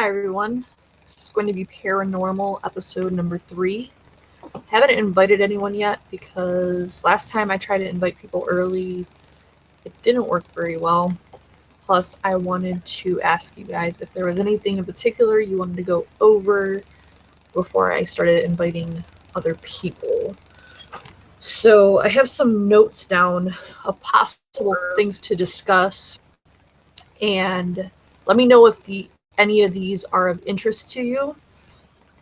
Hi everyone, this is going to be PaRINormal episode number 3. Haven't invited anyone yet because last time I tried to invite people early, it didn't work very well. Plus, I wanted to ask you guys if there was anything in particular you wanted to go over before I started inviting other people. So I have some notes down of possible things to discuss, and let me know if any of these are of interest to you.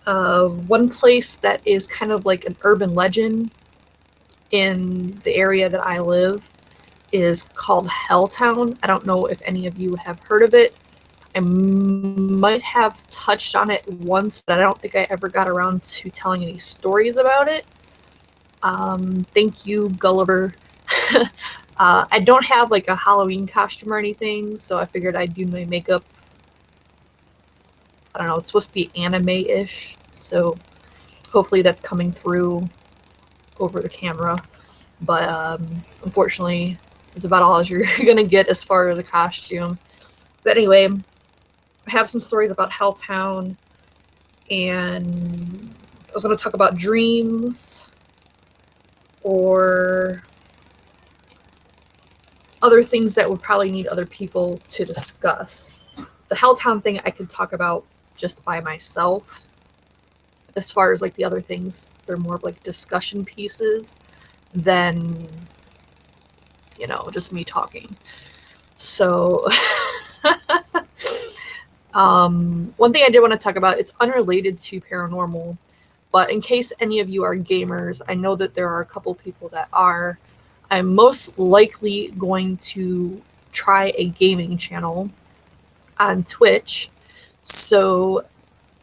One place that is kind of like an urban legend in the area that I live is called Helltown. I don't know if any of you have heard of it. I might have touched on it once, but I don't think I ever got around to telling any stories about it. Thank you, Gulliver. I don't have like a Halloween costume or anything, so I figured I'd do my makeup. I don't know, it's supposed to be anime-ish, so hopefully that's coming through over the camera. But unfortunately, it's about all you're gonna get as far as a costume. But anyway, I have some stories about Helltown, and I was gonna talk about dreams or other things that would probably need other people to discuss. The Helltown thing I could talk about just by myself. As far as like the other things, they're more of like discussion pieces than, just me talking. So one thing I did want to talk about, it's unrelated to PaRINormal, but in case any of you are gamers, I know that there are a couple people that are. I'm most likely going to try a gaming channel on Twitch, so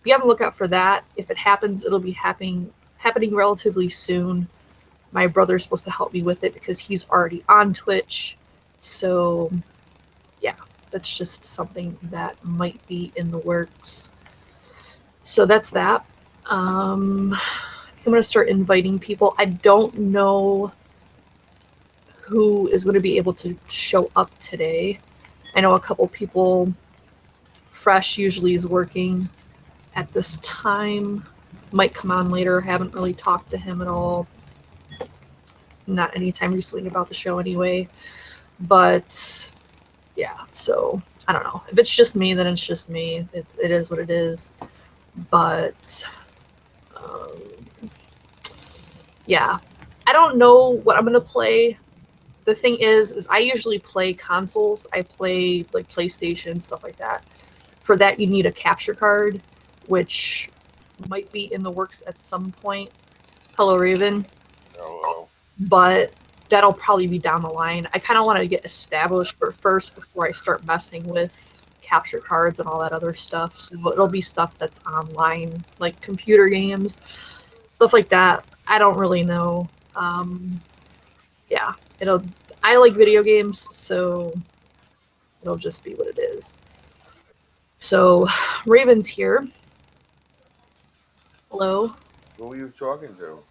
be on the lookout for that. If it happens, it'll be happening relatively soon. My brother's supposed to help me with it because he's already on Twitch. So yeah, that's just something that might be in the works. So that's that. I think I'm going to start inviting people. I don't know who is going to be able to show up today. I know a couple people. Fresh usually is working at this time. Might come on later. Haven't really talked to him at all. Not anytime recently about the show anyway. But yeah, so I don't know. If it's just me, then it's just me. It is what it is. But yeah, I don't know what I'm gonna play. The thing is I usually play consoles. I play like PlayStation, stuff like that. For that, you need a capture card, which might be in the works at some point. Hello, Raven. Hello. But that'll probably be down the line. I kind of want to get established first before I start messing with capture cards and all that other stuff. So it'll be stuff that's online, like computer games, stuff like that. I don't really know. Yeah, I like video games, so it'll just be what it is. So Raven's here. Hello. Who are you talking to?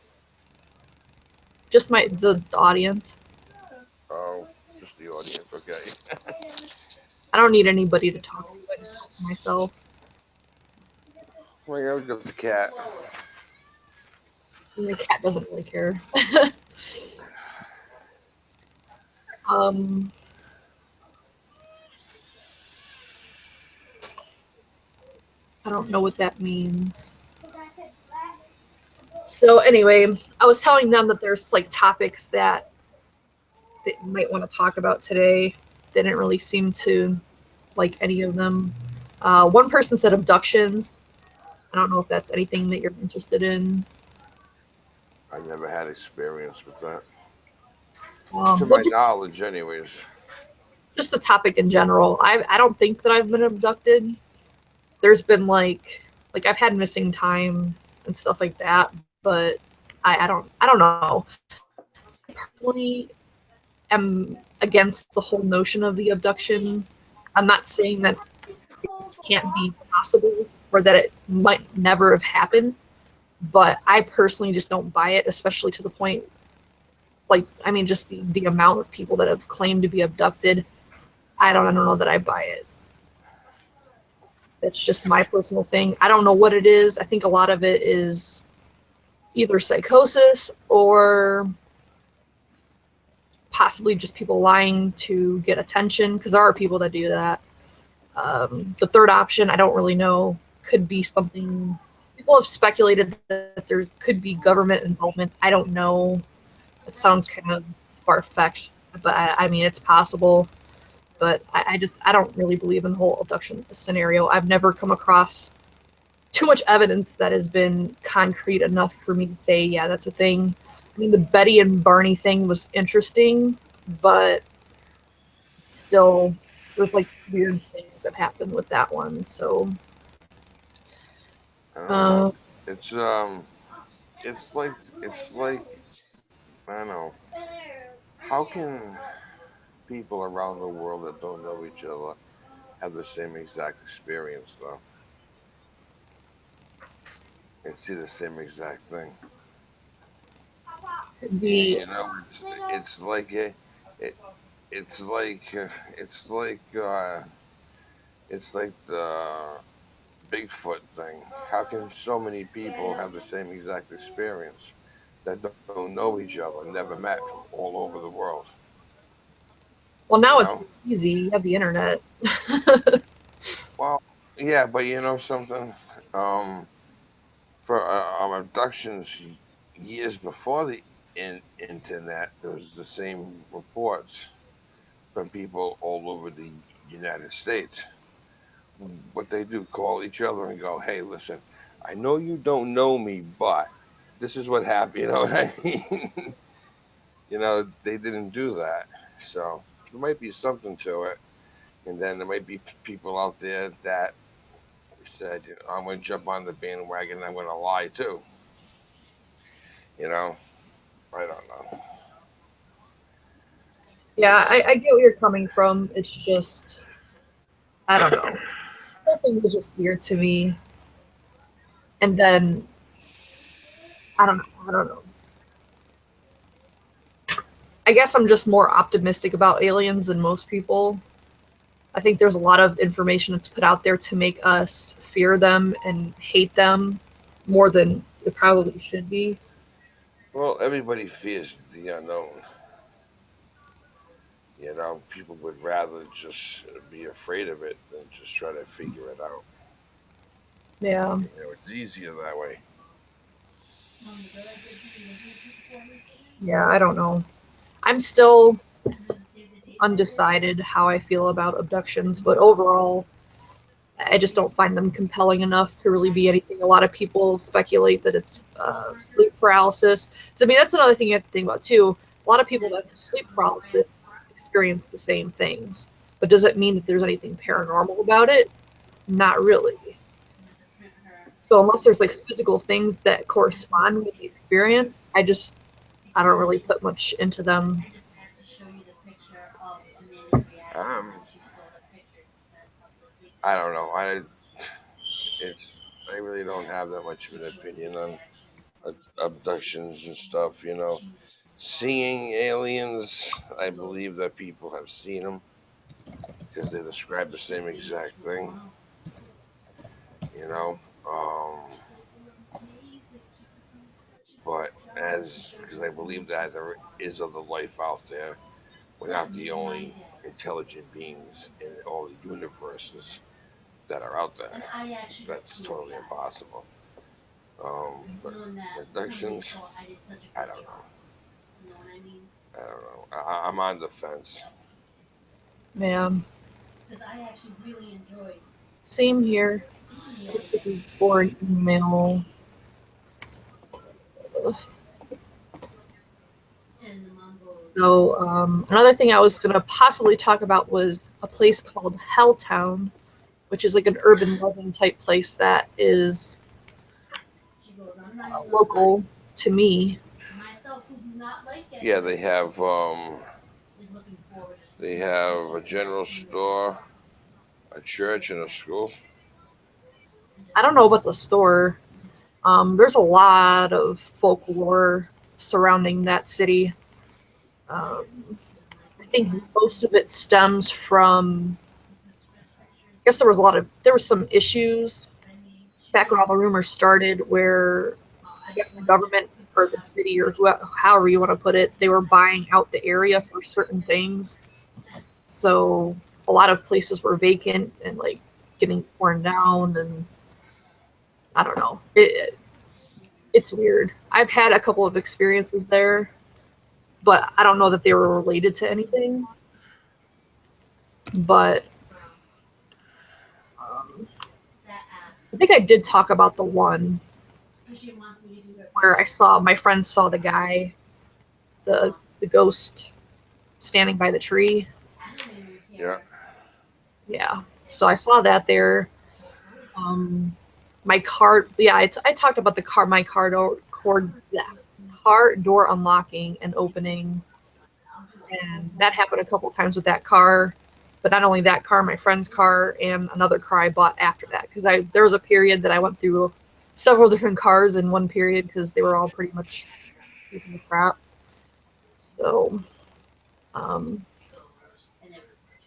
Just the audience. Oh, just the audience. Okay. I don't need anybody to talk to. I just talk to myself. Well, yeah, just the cat. And the cat doesn't really care. I don't know what that means. So anyway, I was telling them that there's like topics that they might want to talk about today. They didn't really seem to like any of them. One person said abductions. I don't know if that's anything that you're interested in. I never had experience with that. To Well, my knowledge, anyways. just the topic in general. I don't think that I've been abducted. There's been like I've had missing time and stuff like that, but I don't know. I personally am against the whole notion of the abduction. I'm not saying that it can't be possible or that it might never have happened, but I personally just don't buy it, especially to the point, just the amount of people that have claimed to be abducted. I don't know that I buy it. That's just my personal thing. I don't know what it is. I think a lot of it is either psychosis or possibly just people lying to get attention, because there are people that do that. The third option, I don't really know, could be something. People have speculated that there could be government involvement. I don't know. It sounds kind of far fetched, but I mean, it's possible. But I don't really believe in the whole abduction scenario. I've never come across too much evidence that has been concrete enough for me to say, yeah, that's a thing. I mean, the Betty and Barney thing was interesting, but still, there's like weird things that happened with that one. So, I don't know. uh, It's it's like I don't know. How can people around the world that don't know each other have the same exact experience though, and see the same exact thing? the You know, it's like it, it's like it's like it's like the Bigfoot thing. How can so many people have the same exact experience that don't know each other, never met from all over the world? well, You now it's know? easy. You have the internet. Well, yeah, but you know something? Um, for abductions years before the internet, there was the same reports from people all over the United States. What they do, call each other and go, "Hey, listen, I know you don't know me, but this is what happened." You know what I mean? You know, they didn't do that, so there might be something to it. And then there might be people out there that said, you know, "I'm going to jump on the bandwagon and I'm going to lie too." You know, I don't know. Yeah, It's I get where you're coming from. It's just, I don't know. The whole thing was just weird to me. And then, I don't know. I don't know. I guess I'm just more optimistic about aliens than most people. I think there's a lot of information that's put out there to make us fear them and hate them more than it probably should be. well, everybody fears the unknown. You know, people would rather just be afraid of it than just try to figure it out. Yeah. You know, it's easier that way. Yeah, I don't know. I'm still undecided how I feel about abductions, but overall, I just don't find them compelling enough to really be anything. A lot of people speculate that it's sleep paralysis. So, I mean, that's another thing you have to think about too. A lot of people that have sleep paralysis experience the same things, but does it mean that there's anything paranormal about it? Not really. So, unless there's like physical things that correspond with the experience, I don't really put much into them. Um, I don't know. It's I really don't have that much of an opinion on abductions and stuff. You know, seeing aliens, I believe that people have seen them because they describe the same exact thing. You know, but as because I believe that there is other life out there, we're not the only intelligent beings in all the universes that are out there. That's totally impossible. But abductions, I don't know. I don't know. I'm on the fence. Yeah, same here. Just looking for an email. So, another thing I was going to possibly talk about was a place called Helltown, which is like an urban legend type place that is local to me. Yeah, they have a general store, a church, and a school. I don't know about the store. There's a lot of folklore surrounding that city. Um, I think most of it stems from guess there was some issues back when all the rumors started where I guess the government or the city or however you want to put it, they were buying out the area for certain things. So a lot of places were vacant and like getting torn down, and I don't know. It's weird. I've had a couple of experiences there, but I don't know that they were related to anything. But um, I think I did talk about the one where I saw my friends saw the guy, the ghost standing by the tree. Yeah. Yeah. So I saw that there. Um, my car, yeah, I talked about the car, my yeah, car door unlocking and opening, and that happened a couple times with that car. But not only that car, my friend's car, and another car I bought after that, because I there was a period that I went through several different cars in one period because they were all pretty much pieces of crap. So, um,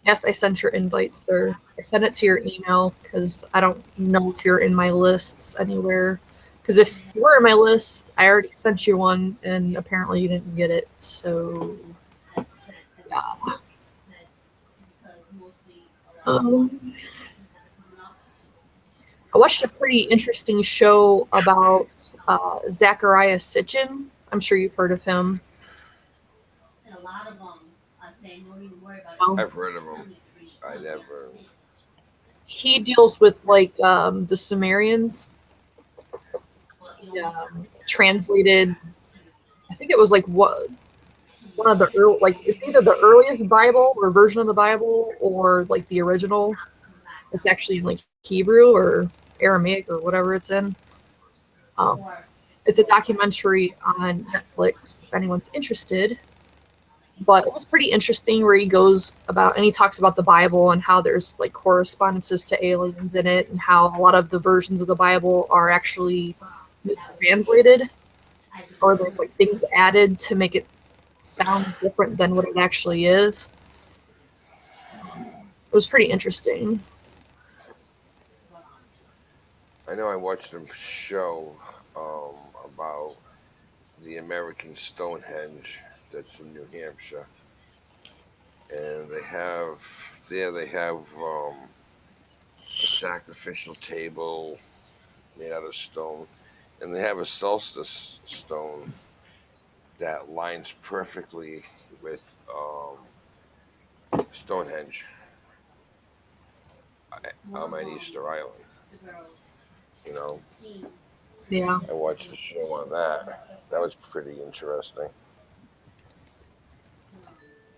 yes, I sent your invites, sir. I sent it to your email because I don't know if you're in my lists anywhere. Because if you were in my list, I already sent you one, and apparently you didn't get it. So, yeah. Um, I watched a pretty interesting show about Zachariah Sitchin. I'm sure you've heard of him. I've heard of them. I never. He deals with like the Sumerians. He translated, I think it was like what one of the like it's either the earliest Bible or version of the Bible or like the original. It's actually in like Hebrew or Aramaic or whatever it's in. Um, it's a documentary on Netflix if anyone's interested. But it was pretty interesting where he goes about and he talks about the Bible and how there's like correspondences to aliens in it and how a lot of the versions of the Bible are actually mistranslated or there's like things added to make it sound different than what it actually is. It was pretty interesting. I know I watched a show about the American Stonehenge that's in New Hampshire, and they have a sacrificial table made out of stone, and they have a solstice stone that lines perfectly with Stonehenge at Easter Island. You know, Yeah. I watched a show on that. That was pretty interesting.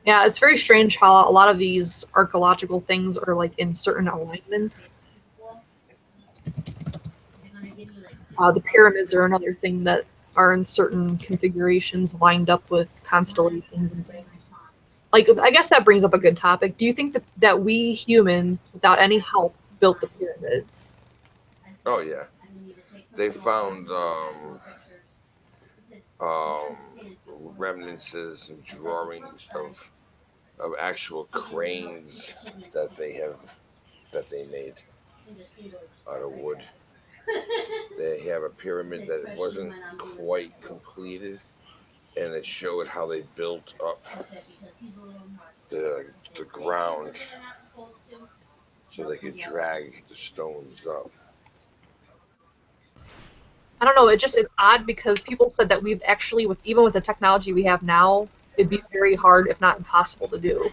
Yeah, it's very strange how a lot of these archaeological things are like in certain alignments. The pyramids are another thing that are in certain configurations lined up with constellations and things. Like, I guess that brings up a good topic. Do you think that we humans, without any help, built the pyramids? Oh yeah, they found um, remnants and drawings of actual cranes that they made out of wood. They have a pyramid that wasn't quite completed, and it showed how they built up the ground so they could drag the stones up. I don't know. It's odd because people said that we've actually, with even with the technology we have now, it'd be very hard, if not impossible, to do.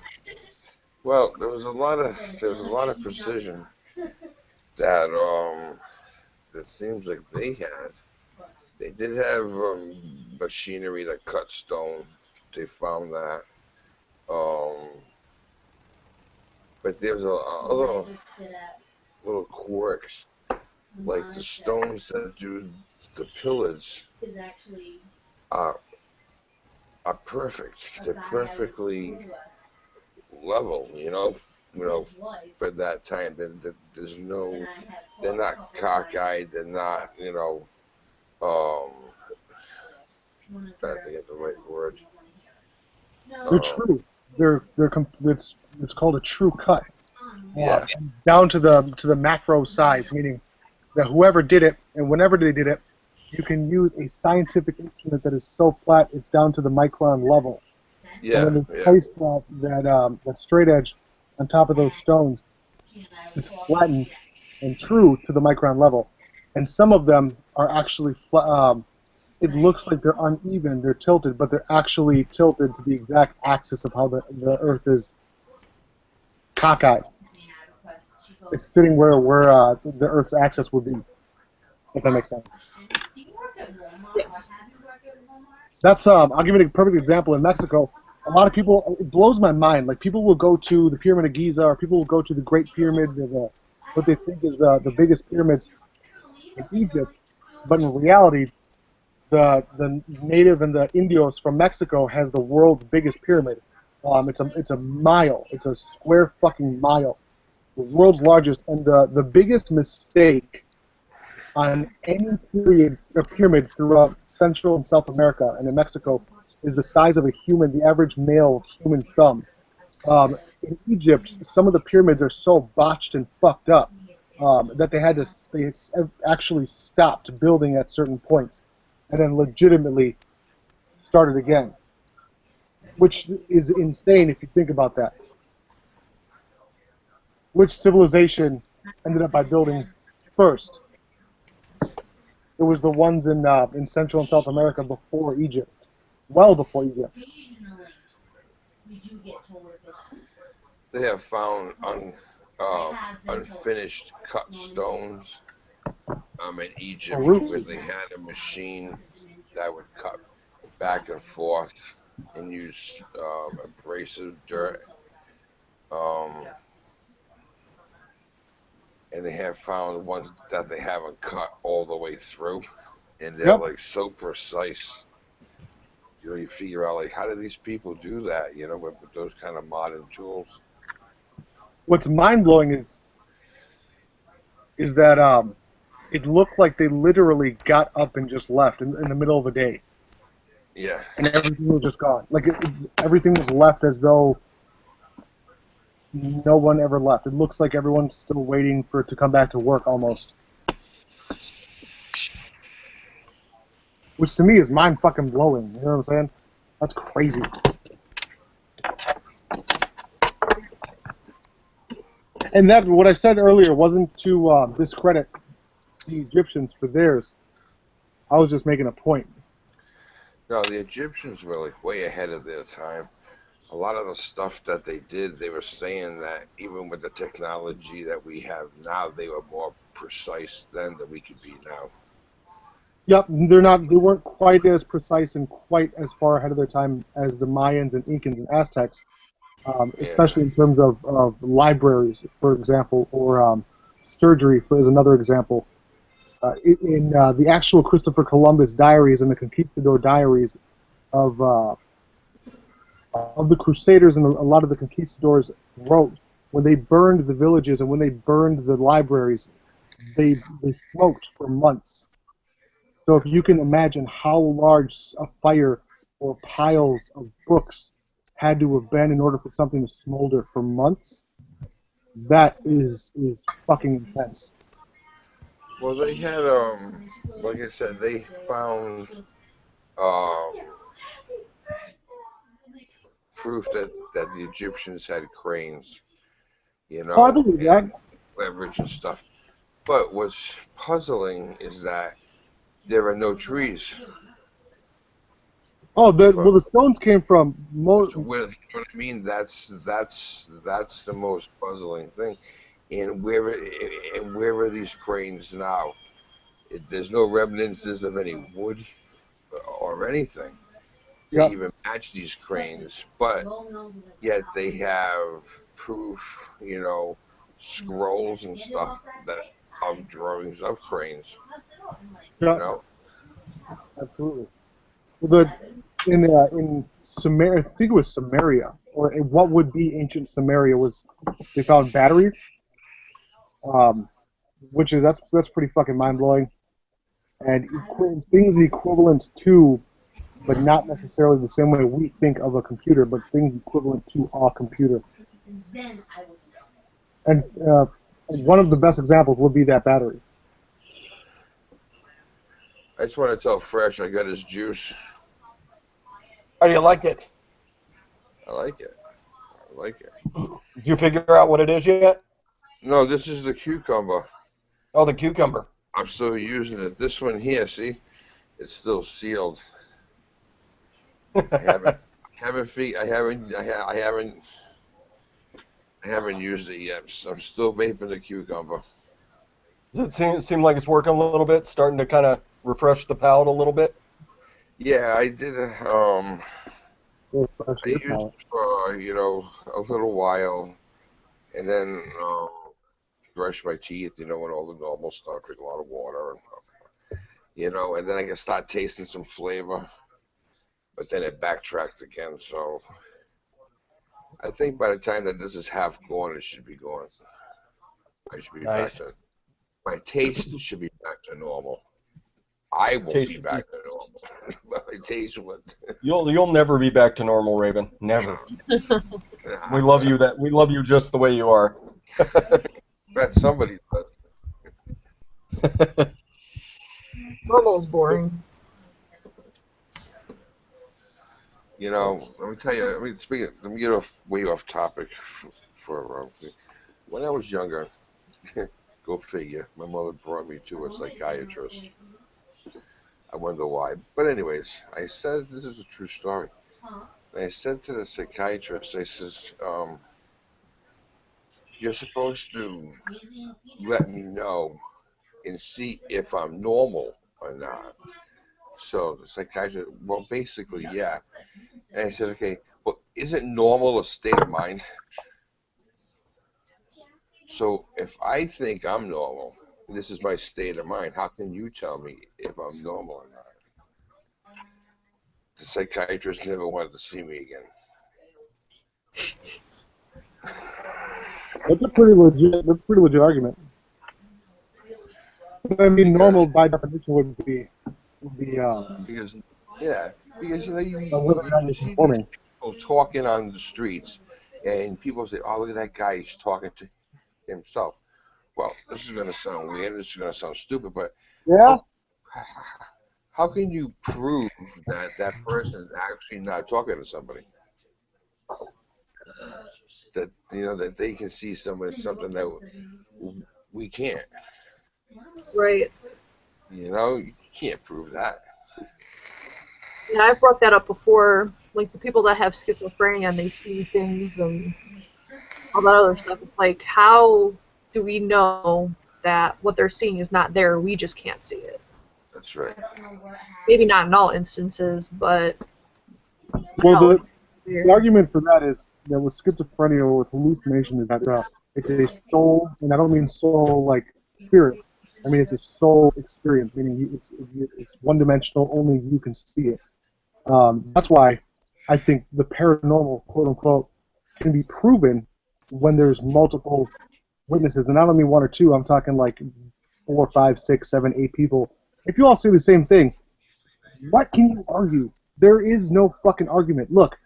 Well, there was a lot of precision that that seems like they had. They did have machinery that cut stone. They found that. Um, but there's a little quirks like the stones that do the pillars are are perfect. They're perfectly level. For that time. There's no. They're not cockeyed. They're not. Trying to think of the right word. They're Um, true. It's called a true cut. Yeah. down to the macro size, meaning that whoever did it and whenever they did it, you can use a scientific instrument that is so flat it's down to the micron level. And Yeah. when they Yeah. place that straight edge on top of those stones, it's flattened and true to the micron level. And some of them are actually it looks like they're uneven, they're tilted, but they're actually tilted to the exact axis of how the Earth is cockeyed. It's sitting where the Earth's axis would be, if that makes sense. Yes. That's I'll give you a perfect example. In Mexico, a lot of people, it blows my mind. Like people will go to the Pyramid of Giza, or people will go to the Great Pyramid, what they think is the biggest pyramids in Egypt, but in reality, the native and the Indios from Mexico has the world's biggest pyramid. It's a mile. It's a square fucking mile. The world's largest, and the biggest mistake on any pyramid throughout Central and South America and in Mexico is the size of a human, the average male human thumb. In Egypt, some of the pyramids are so botched and fucked up that they actually stopped building at certain points and then legitimately started again, which is insane if you think about that. Which civilization ended up by building first? It was the ones in Central and South America before Egypt, well before Egypt. They have found unfinished cut stones in Egypt where they had a machine that would cut back and forth and use abrasive dirt. Um, and they have found ones that they haven't cut all the way through, and they're Yep. like so precise. You figure out like how do these people do that? With those kind of modern tools. What's mind blowing is that it looked like they literally got up and just left in the middle of a day, Yeah. and everything was just gone. Like everything was left as though no one ever left. It looks like everyone's still waiting for it to come back to work almost. Which to me is mind fucking blowing. You know what I'm saying? That's crazy. And that what I said earlier wasn't to discredit the Egyptians for theirs. I was just making a point. No, the Egyptians were like way ahead of their time. A lot of the stuff that they did, they were saying that even with the technology that we have now, they were more precise then than we could be now. Yep, they weren't quite as precise and quite as far ahead of their time as the Mayans and Incans and Aztecs, Yeah. especially in terms of libraries, for example, or surgery, is another example. In the actual Christopher Columbus diaries and the Conquistador diaries of the Crusaders and a lot of the conquistadors wrote when they burned the villages and when they burned the libraries, they smoked for months. So if you can imagine how large a fire or piles of books had to have been in order for something to smolder for months, that is fucking intense. Well, they had like I said, they found um proof that the Egyptians had cranes, Oh, I believe that. and leverage and stuff. But what's puzzling is that there are no trees. Oh, For the stones came from where, you know what I mean? That's the most puzzling thing. And where are these cranes now? There's no remnants of any wood or anything to yeah, even match these cranes, but yet they have proof, scrolls and stuff that of drawings of cranes, you yeah, know. absolutely. The in Samaria, I think it was Samaria, or what would be ancient Samaria was they found batteries, um, which is that's pretty fucking mind blowing, and things equivalent to, but not necessarily the same way we think of a computer, but things equivalent to a computer. And one of the best examples would be that battery. I just want to tell Fresh I got his juice. How do you like it? I like it. I like it. Did you figure out what it is yet? No, this is the cucumber. Oh, the cucumber. I'm still using it. This one here, see, it's still sealed. I haven't used it yet. So I'm still vaping the cucumber. Does it seem like it's working a little bit, starting to kind of refresh the palate a little bit? Yeah, I did. I used it for a little while, and then brush my teeth. And all the normal stuff. Drink a lot of water, and then I can start tasting some flavor. But then it backtracked again. So I think by the time that this is half gone, it should be gone. I should be back to my taste should be back to normal. I won't be back to normal. My taste would. You'll never be back to normal, Raven. Never. We love you. We love you just the way you are. That's somebody. Normal's boring. Let me tell you. Let me get way off topic for when I was younger. Go figure. My mother brought me to a psychiatrist. I wonder why. But anyways, I said this is a true story. I said to the psychiatrist, I says, you're supposed to let me know and see if I'm normal or not. So the psychiatrist, well, basically, yeah. And I said, okay, well, isn't normal a state of mind? So if I think I'm normal, this is my state of mind, how can you tell me if I'm normal or not? The psychiatrist never wanted to see me again. That's a pretty legit argument. I mean, normal by definition would be because you whether or not you're see these conforming. people talking on the streets, and people say, "Oh, look at that guy! He's talking to himself." Well, this is going to sound weird. This is going to sound stupid, but Yeah. how can you prove that that person is actually not talking to somebody? That that they can see something that we can't. Right. You can't prove that. Yeah, I've brought that up before. Like the people that have schizophrenia and they see things and all that other stuff. It's like, how do we know that what they're seeing is not there? We just can't see it. That's right. Maybe not in all instances, but Well, the argument for that is that with schizophrenia or with hallucination is that it's a soul, and I don't mean soul like spirit. I mean it's a soul experience, meaning it's one-dimensional. Only you can see it. That's why I think the paranormal, quote unquote, can be proven when there's multiple witnesses, and I don't mean one or two. I'm talking like 4, 5, 6, 7, 8 people. If you all see the same thing, what can you argue? There is no fucking argument. Look,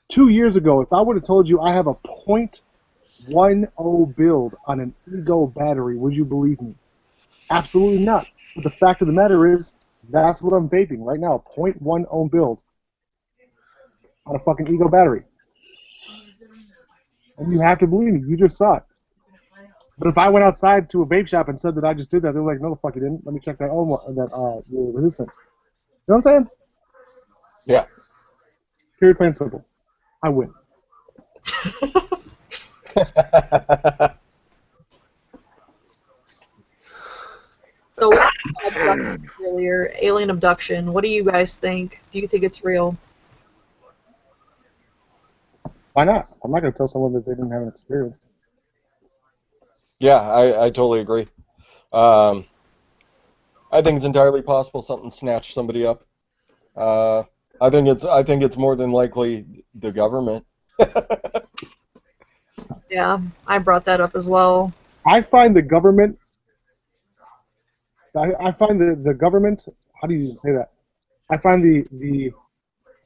2 years ago, if I would have told you I have a .10 build on an Ego battery, would you believe me? Absolutely not. But the fact of the matter is, that's what I'm vaping right now. .10 build on a fucking Ego battery. And you have to believe me. You just saw it. But if I went outside to a vape shop and said that I just did that, they're like, no, the fuck you didn't. Let me check that the resistance. You know what I'm saying? Yeah. Period, plain and simple. I win. So earlier, alien abduction. What do you guys think? Do you think it's real? Why not? I'm not going to tell someone that they didn't have an experience. Yeah, I totally agree. I think it's entirely possible something snatched somebody up. I think it's more than likely the government. Yeah, I brought that up as well. I find the government. I find the government. How do you even say that? I find the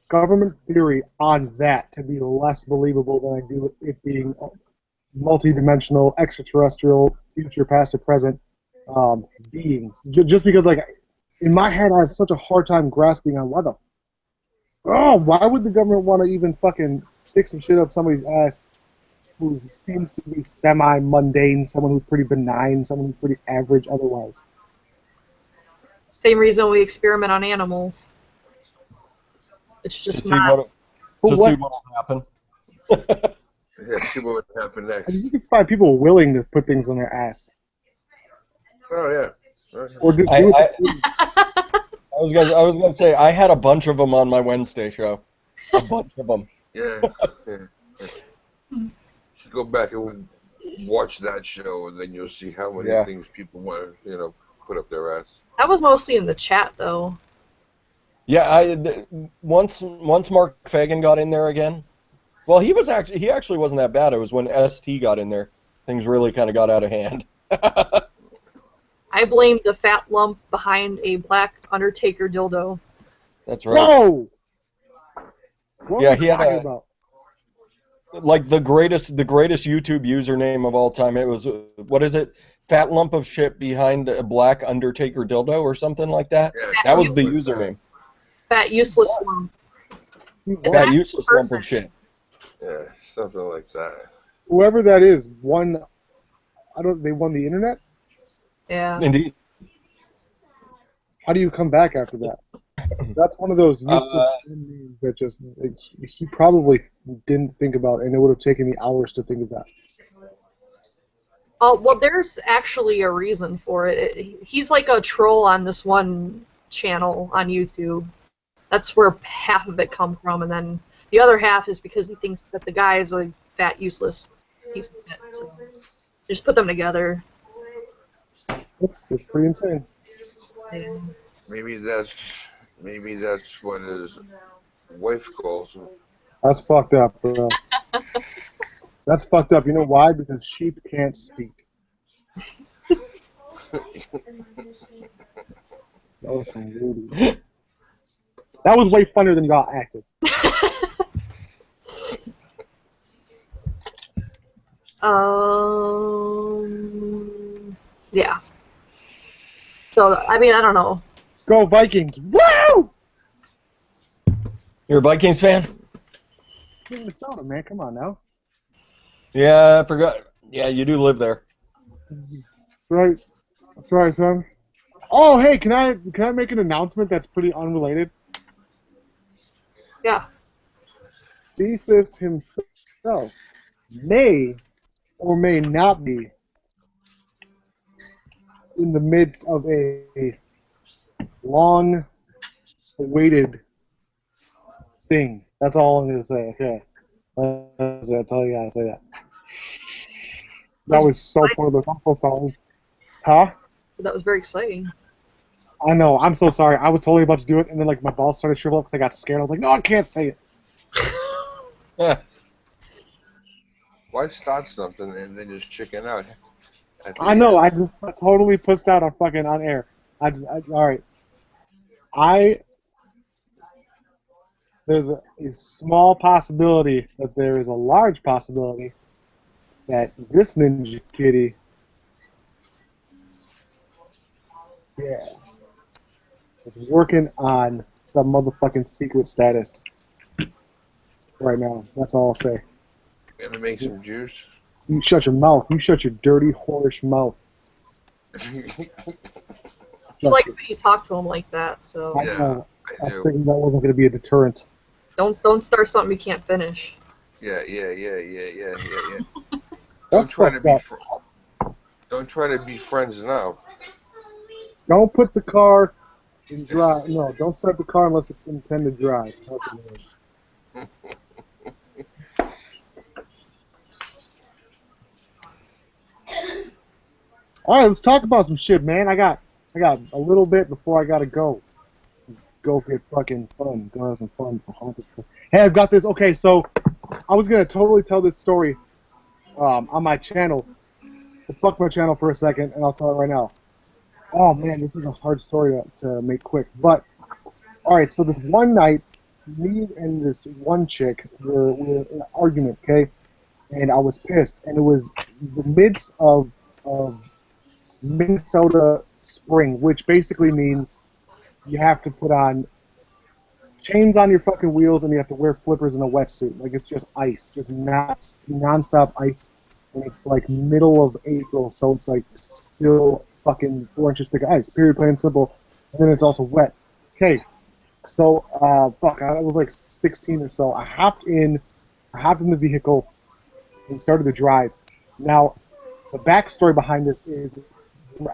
government theory on that to be less believable than I do it being multi-dimensional, extraterrestrial, future, past, or present beings. Just because, like, in my head, I have such a hard time grasping on why would the government want to even fucking stick some shit up somebody's ass who seems to be semi-mundane, someone who's pretty benign, someone who's pretty average otherwise? Same reason we experiment on animals. It's just see not. see what'll happen. Yeah, see what would happen next. I mean, you can find people willing to put things on their ass. Oh yeah. Or just do it. I was gonna say I had a bunch of them on my Wednesday show. A bunch of them. Yeah. You should go back and watch that show, and then you'll see how many things people want to, put up their ass. That was mostly in the chat, though. Yeah, once Mark Fagan got in there again. Well, he actually wasn't that bad. It was when ST got in there, things really kind of got out of hand. I blamed the fat lump behind a black Undertaker dildo. That's right. Whoa! What Yeah, are we he had talking about? Like the greatest YouTube username of all time. It was, what is it? Fat lump of shit behind a black Undertaker dildo or something like that. Yeah, that was the username. Fat useless lump. Fat useless lump of shit. Yeah, something like that. Whoever that is won. They won the internet? Yeah. Indeed. How do you come back after that? That's one of those useless names that just he probably didn't think about, and it would have taken me hours to think of that. Well, there's actually a reason for it. He's like a troll on this one channel on YouTube. That's where half of it comes from, and then the other half is because he thinks that the guy is a fat, useless piece of shit. So just put them together. It's pretty insane. Yeah. Maybe that's what his wife calls him. That's fucked up, bro. That's fucked up. You know why? Because sheep can't speak. That was some rude. That was way funnier than y'all acted. Yeah. So, I mean, I don't know. Go Vikings! Woo! You're a Vikings fan? Minnesota, man. Come on now. Yeah, I forgot. Yeah, you do live there. That's right. That's right, son. Oh, hey, can I make an announcement that's pretty unrelated? Yeah. Jesus himself may or may not be in the midst of a long-awaited thing. That's all I'm going to say, okay? That's all you got to say that. That was so pointless. I'm so sorry. Huh? That was very exciting. I know. I'm so sorry. I was totally about to do it, and then like my balls started to shrivel up because I got scared. I was like, no, I can't say it. Why start something and then just chicken out? I know. I just totally pussed out on air. All right. There's a small possibility that there is a large possibility that this Ninja Kitty, is working on some motherfucking secret status right now. That's all I'll say. Gonna make some juice. You shut your mouth. You shut your dirty, whorish mouth. He likes that you talk to him like that, so I Yeah, know. I I do. figured that wasn't going to be a deterrent. don't start something you can't finish. Yeah. That's fucked up. Don't try to be friends now. Don't put the car in drive. No, don't start the car unless it's intended to drive. That's what it is. All right, let's talk about some shit, man. I got a little bit before I gotta go. Go get fucking fun. Go have some fun. Hey, I've got this. Okay, so I was gonna totally tell this story on my channel. But fuck my channel for a second, and I'll tell it right now. Oh man, this is a hard story to make quick. But all right, so this one night, me and this one chick were in an argument. Okay, and I was pissed. And it was the midst of Minnesota spring, which basically means you have to put on chains on your fucking wheels and you have to wear flippers and a wetsuit. Like it's just ice, just not nonstop ice. And it's like middle of April, so it's like still fucking 4 inches thick of ice. Period, plain and simple. And then it's also wet. Okay, so fuck, I was like 16 or so. I hopped in the vehicle and started to drive. Now, the backstory behind this is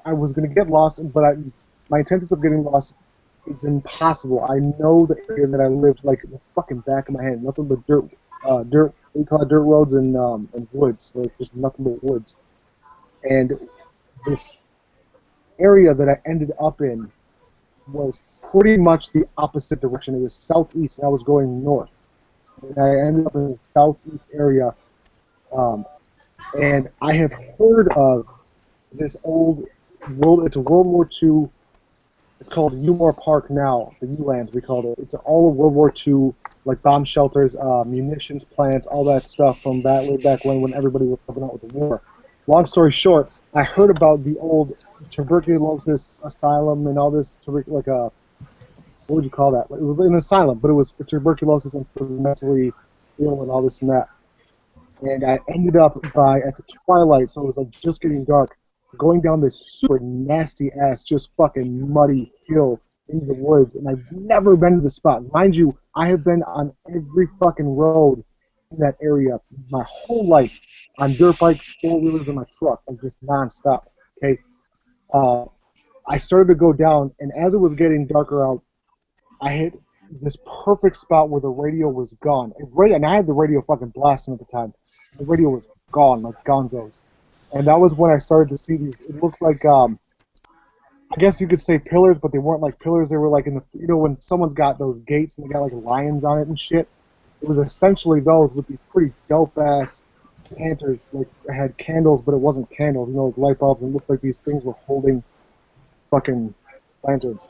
I was going to get lost, but my intentions of getting lost is impossible. I know the area that I lived like the fucking back of my hand. Nothing but dirt, we call it dirt roads and woods. Like just nothing but woods. And this area that I ended up in was pretty much the opposite direction. It was southeast, and I was going north. And I ended up in the southeast area. And I have heard of this old it's a World War II. It's called Umore Park now, the ULANs we called it. It's all of World War II, like bomb shelters, munitions plants, all that stuff from way back when everybody was coming out with the war. Long story short, I heard about the old tuberculosis asylum and all this, like a, what would you call that? It was an asylum, but it was for tuberculosis and for mentally ill and all this and that. And I ended up at the twilight, so it was like just getting dark, going down this super nasty ass, just fucking muddy hill into the woods, and I've never been to the spot. Mind you, I have been on every fucking road in that area my whole life, on dirt bikes, four-wheelers, and my truck, like just nonstop. Okay, I started to go down, and as it was getting darker out, I hit this perfect spot where the radio was gone. And I had the radio fucking blasting at the time. The radio was gone, like gonzos. And that was when I started to see these. It looked like, I guess you could say pillars, but they weren't like pillars. They were like in the, when someone's got those gates and they got like lions on it and shit. It was essentially those with these pretty dope ass canters. Like, it had candles, but it wasn't candles, like light bulbs, and looked like these things were holding fucking lanterns.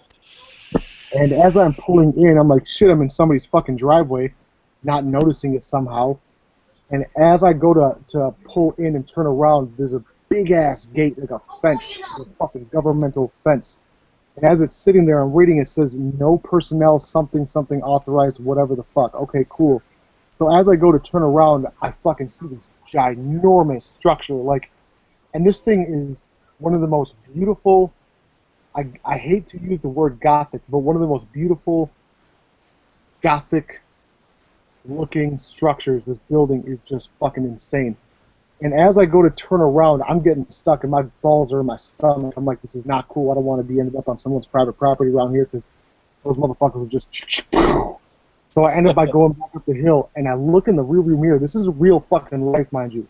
And as I'm pulling in, I'm like, shit, I'm in somebody's fucking driveway, not noticing it somehow. And as I go to pull in and turn around, there's a big-ass gate, like a fence, a fucking governmental fence. And as it's sitting there, I'm reading, it says, no personnel, something, something authorized, whatever the fuck. Okay, cool. So as I go to turn around, I fucking see this ginormous structure, like, and this thing is one of the most beautiful, I hate to use the word gothic, but one of the most beautiful gothic looking structures. This building is just fucking insane. And as I go to turn around, I'm getting stuck and my balls are in my stomach. I'm like, this is not cool. I don't want to be ended up on someone's private property around here because those motherfuckers are just... So I end up by going back up the hill and I look in the rearview mirror. This is real fucking life, mind you.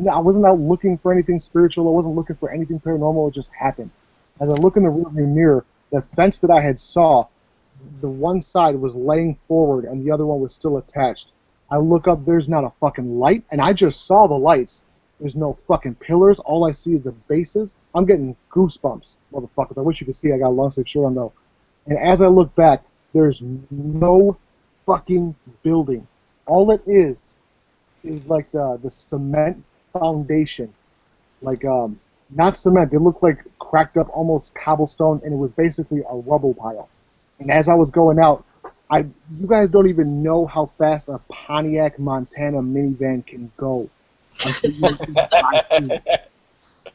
I wasn't out looking for anything spiritual. I wasn't looking for anything paranormal. It just happened. As I look in the rearview mirror, the fence that I had saw, the one side was laying forward and the other one was still attached. I look up, there's not a fucking light, and I just saw the lights. There's no fucking pillars. All I see is the bases. I'm getting goosebumps, motherfuckers. I wish you could see. I got a long sleeve shirt on, though. And as I look back, there's no fucking building. All it is like the cement foundation. Like, not cement. They looked like cracked up, almost cobblestone, and it was basically a rubble pile. And as I was going out, you guys don't even know how fast a Pontiac Montana minivan can go until you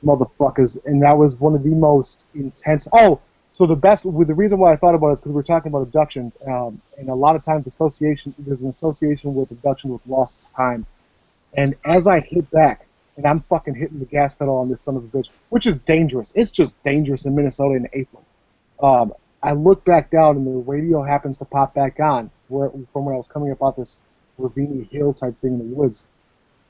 motherfuckers. And that was one of the most intense. Oh, so the reason why I thought about it is because we're talking about abductions, and a lot of times there's an association with abduction with lost time. And as I hit back, and I'm fucking hitting the gas pedal on this son of a bitch, which is dangerous. It's just dangerous in Minnesota in April. I look back down, and the radio happens to pop back on from where I was coming up off this ravine hill type thing in the woods.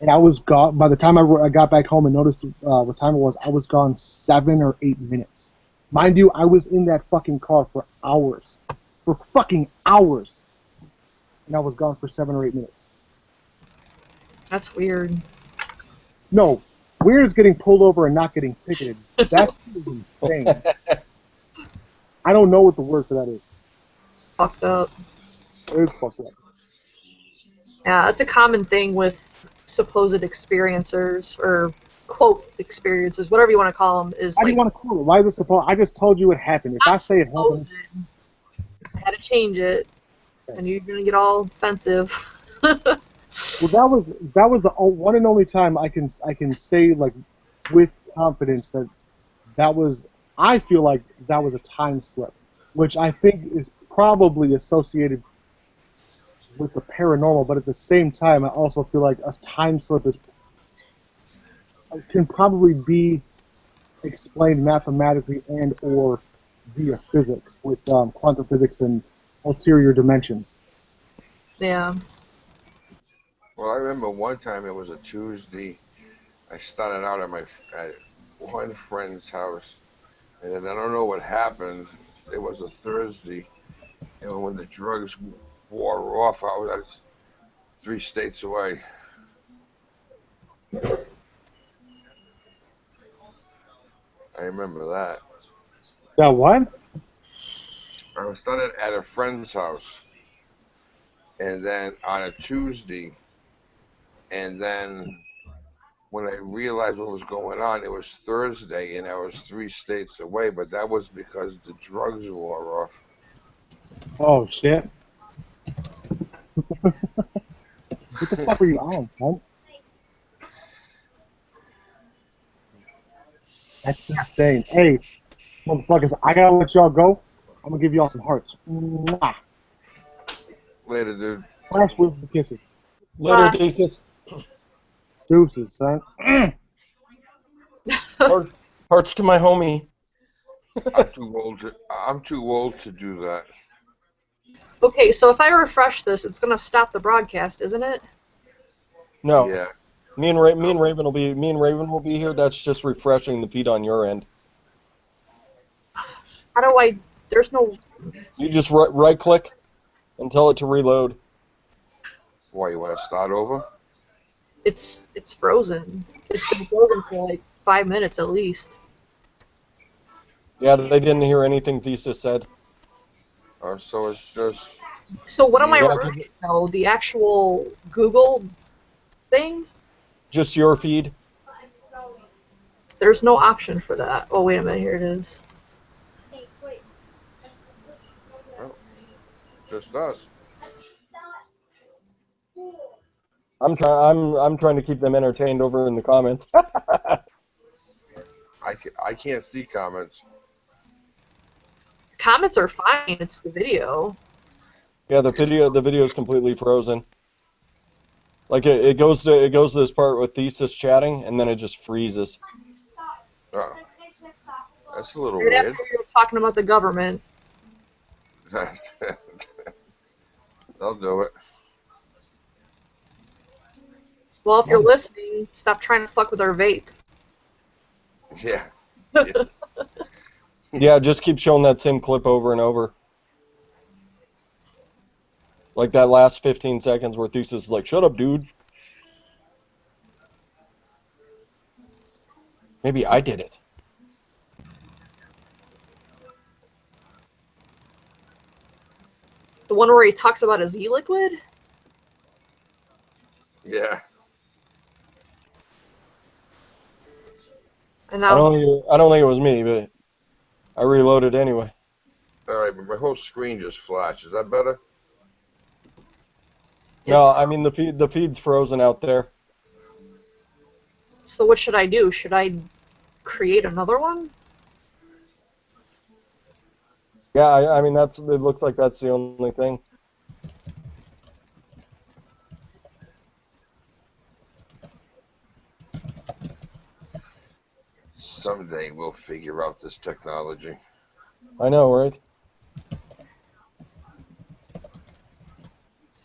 And I was gone. By the time I got back home and noticed what time it was, I was gone 7 or 8 minutes. Mind you, I was in that fucking car for hours. For fucking hours. And I was gone for 7 or 8 minutes. That's weird. No, weird is getting pulled over and not getting ticketed. That's insane. I don't know what the word for that is. Fucked up. It is fucked up. Yeah, that's a common thing with supposed experiencers, or quote experiencers, whatever you want to call them, is Why do you like want to call it? Why is it supposed? I just told you it happened. If I not say it happened, supposed. I had to change it, and you're gonna get all defensive. well, that was the one and only time I can say like with confidence that that was. I feel like that was a time slip, which I think is probably associated with the paranormal. But at the same time, I also feel like a time slip is can probably be explained mathematically and or via physics with quantum physics and ulterior dimensions. Yeah. Well, I remember one time it was a Tuesday. I started out at one friend's house, and then I don't know what happened. It was a Thursday, and when the drugs wore off, I was 3 states away. I remember that. That what? I was started at a friend's house, and then on a Tuesday, and then when I realized what was going on, it was Thursday, and I was 3 states away. But that was because the drugs wore off. Oh shit! What the fuck are you on, man? That's insane. Hey, motherfuckers, I gotta let y'all go. I'm gonna give y'all some hearts. Mwah. Later, dude. Flash with the kisses. Later, Thesis. Deuces, son. Hearts to my homie. I'm too old to do that. Okay, so if I refresh this, it's gonna stop the broadcast, isn't it? No. Yeah. Me and Raven will be here. That's just refreshing the feed on your end. How do I? There's no. You just right click and tell it to reload. Why, you want to start over? It's frozen. It's been frozen for like 5 minutes at least. Yeah, they didn't hear anything Thesis said. So it's just. So what am I Yeah, refreshing though? The actual Google thing? Just your feed. There's no option for that. Oh wait a minute, here it is. Well, just us. I'm trying to keep them entertained over in the comments. I can't see comments. Comments are fine. It's the video. Yeah, the video is completely frozen. Like it goes to this part with Thesis chatting, and then it just freezes. Oh, that's a little Right weird. after we were talking about the government. They'll do it. Well, if you're listening, stop trying to fuck with our vape. Yeah. Yeah, just keep showing that same clip over and over. Like that last 15 seconds where Thesis is like, "Shut up, dude." Maybe I did it. The one where he talks about his e-liquid? Yeah. And I now don't think it was me, but I reloaded anyway. All right, but my whole screen just flashed. Is that better? No, I mean the feed's frozen out there. So what should I do? Should I create another one? Yeah, I mean it looks like that's the only thing. Someday we'll figure out this technology. I know, right?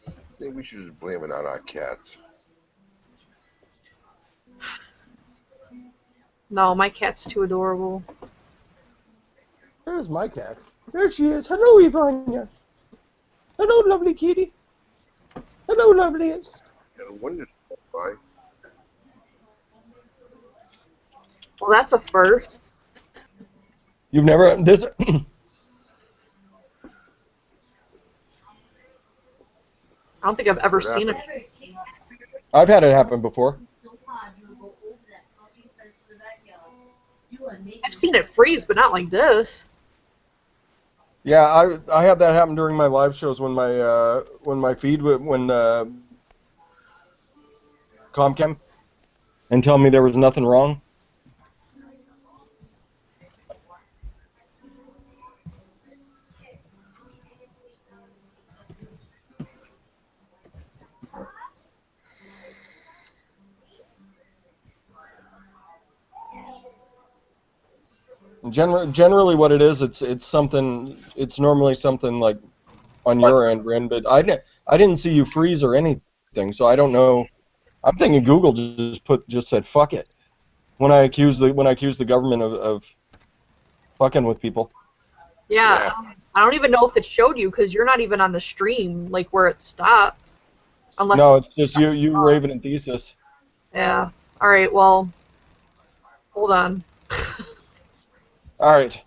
I think we should just blame it on our cats. No, my cat's too adorable. There's my cat. There she is. Hello, Ivania. Hello, lovely kitty. Hello, loveliest. And when did it by? Well, that's a first. You've never this. I don't think I've ever seen it. I've had it happen before. I've seen it freeze, but not like this. Yeah, I had that happen during my live shows when my feed when Comcam and tell me there was nothing wrong. Generally, what it is, it's something. It's normally something like on But your end, Rin, but I didn't see you freeze or anything, so I don't know. I'm thinking Google just said fuck it when I accused the government of fucking with people. yeah, Yeah. I don't even know if it showed you because you're not even on the stream, like where it stopped. Unless No, the it's just you Raven and Thesis. yeah. All right. Well, hold on. All right.